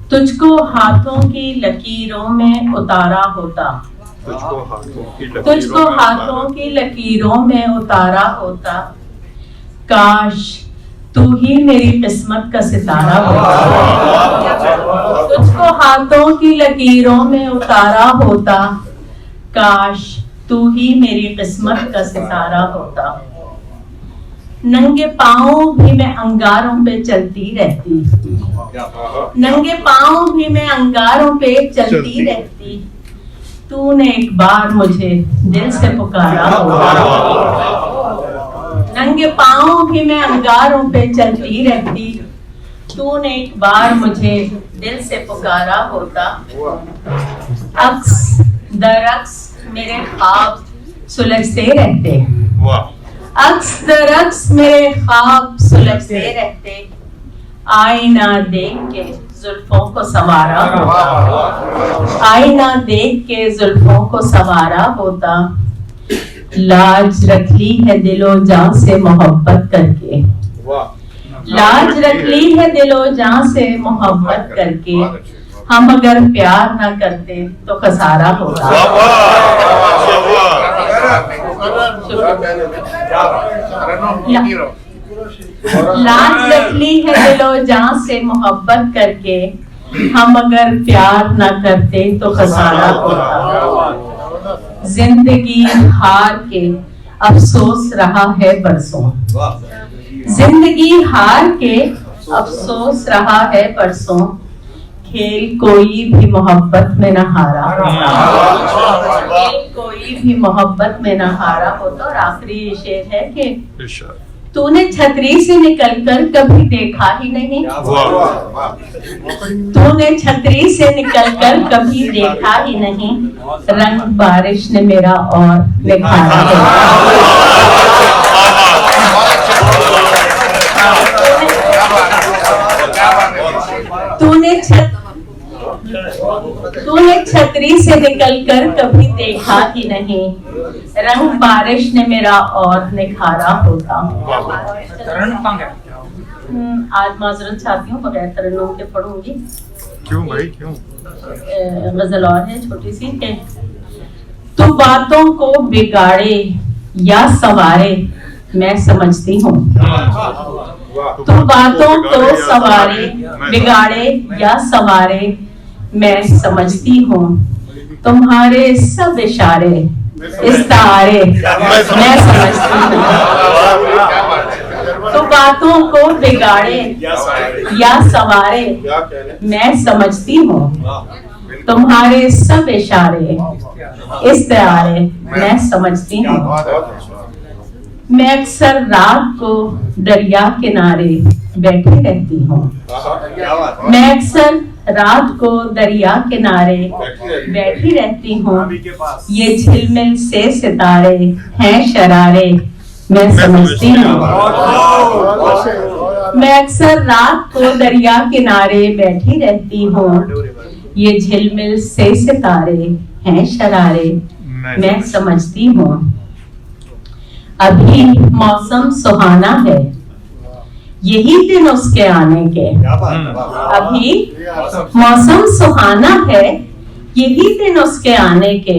तुझको हाथों की लकीरों में उतारा होता, तुझको हाथों की लकीरों में उतारा होता, काश तू ही मेरी किस्मत का सितारा होता। तुझको हाथों की लकीरों में उतारा होता, काश तू ही मेरी किस्मत का सितारा होता। नंगे पाँव भी मैं अंगारों पे चलती रहती, नंगे पाँव भी मैं अंगारों पे चलती रहती, तूने एक बार मुझे दिल से पुकारा होता। नंगे पाँव भी मैं अंगारों पे चलती रहती, तूने एक बार मुझे दिल से पुकारा होता। अक्स दरक्स मेरे ख्वाब सुलझते रहते, अक्स दरक्स मेरे ख्वाब सुलझते रहते, आईना देख के जुल्फों को संवारा होता, आईना देख के जुल्फों को संवारा होता। लाज रख ली है दिलो जान से मोहब्बत करके, लाज रख ली है दिलो जान से मोहब्बत करके, हम अगर प्यार ना करते तो खसारा होता। लाज रख ली है दिलो जान से मोहब्बत करके, हम अगर प्यार ना करते तो खसारा होता। जिंदगी हार के अफसोस रहा है बरसों, जिंदगी हार के अफसोस रहा है बरसों, खेल कोई भी मोहब्बत में न हारा, खेल कोई भी मोहब्बत में न हारा होता। और आखिरी शेर है कि तूने छतरी से निकलकर कभी देखा ही नहीं, तूने छतरी से निकलकर कभी देखा ही नहीं, रंग बारिश ने मेरा और निखारा है। तूने छतरी से निकलकर कभी देखा ही नहीं, रंग बारिश ने मेरा और निखारा होता। आज माजरत चाहती हूँ, बगैर तरन्नुम के पढ़ूंगी। क्यों भाई क्यों? गजल और है छोटी सी के तू बातों को बिगाड़े या संवारे मैं समझती हूँ, तू बातों को संवारे बिगाड़े या संवारे मैं समझती हूँ, तुम्हारे सब इशारे इस्तारे मैं समझती हूँ। तो बातों को बिगाड़े या संवारे मैं समझती हूँ, तुम्हारे सब इशारे इस्तारे मैं समझती हूँ। मैं अक्सर रात को दरिया किनारे बैठी रहती हूँ, मैं अक्सर रात को दरिया किनारे बैठी रहती हूँ, ये झिलमिल से सितारे हैं शरारे मैं समझती हूँ। मैं अक्सर रात को दरिया किनारे बैठी रहती हूँ, ये झिलमिल से सितारे हैं शरारे मैं समझती हूँ। अभी मौसम सुहाना है, यही दिन उसके आने के, अभी मौसम सुहाना है, यही दिन उसके आने के,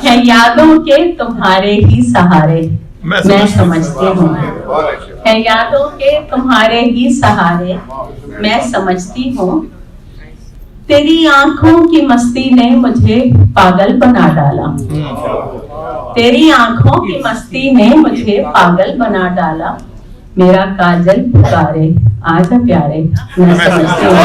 हैं यादों के तुम्हारे ही सहारे मैं समझती हूँ, हैं यादों के तुम्हारे ही सहारे मैं समझती हूँ। तेरी आंखों की मस्ती ने मुझे पागल बना डाला, तेरी आंखों की मस्ती ने मुझे पागल बना डाला, मेरा काजल पुकारे आजा प्यारे मैं समझती हूँ।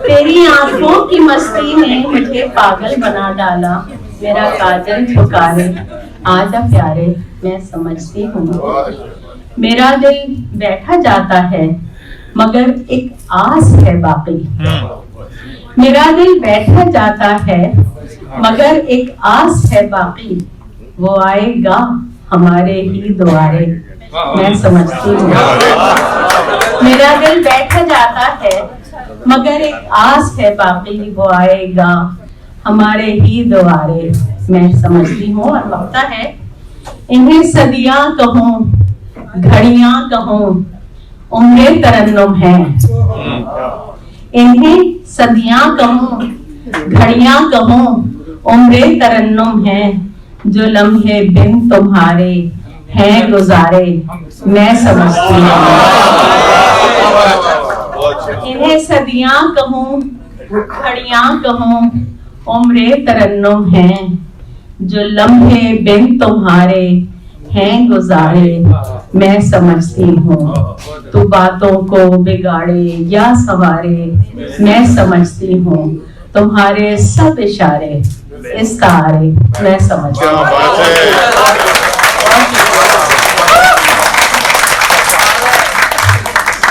तेरी आंखों की मस्ती ने मुझे पागल बना डाला, मेरा काजल पुकारे आजा प्यारे मैं समझती हूँ। मेरा दिल बैठा जाता है मगर एक आस है बाकी, मेरा दिल बैठा जाता है मगर एक आस है बाकी, वो आएगा हमारे ही द्वारे मैं समझती हूँ। मेरा दिल बैठा जाता है मगर एक आस है बाकी, वो आएगा हमारे ही द्वारे, मैं समझती हूँ। और लगता है इन्हें सदियां कहूँ, घड़ियां कहूँ, उम्रे तरन्नुम है। इन्हें सदियां कहूँ, घड़ियां कहूँ, उम्रे तरन्नुम है। जो लम्हे बिन तुम्हारे हैं गुजारे, मैं समझती हूँ। इन्हें सदियां कहूँ, घड़ियां कहूँ, उम्रे तरन्नुम है। जो लम्हे बिन तुम्हारे हैं गुजारे, मैं समझती हूँ। तू बातों को बिगाड़े या संवारे, मैं समझती हूँ। तुम्हारे सब इशारे इस तारे, मैं समझती हूँ।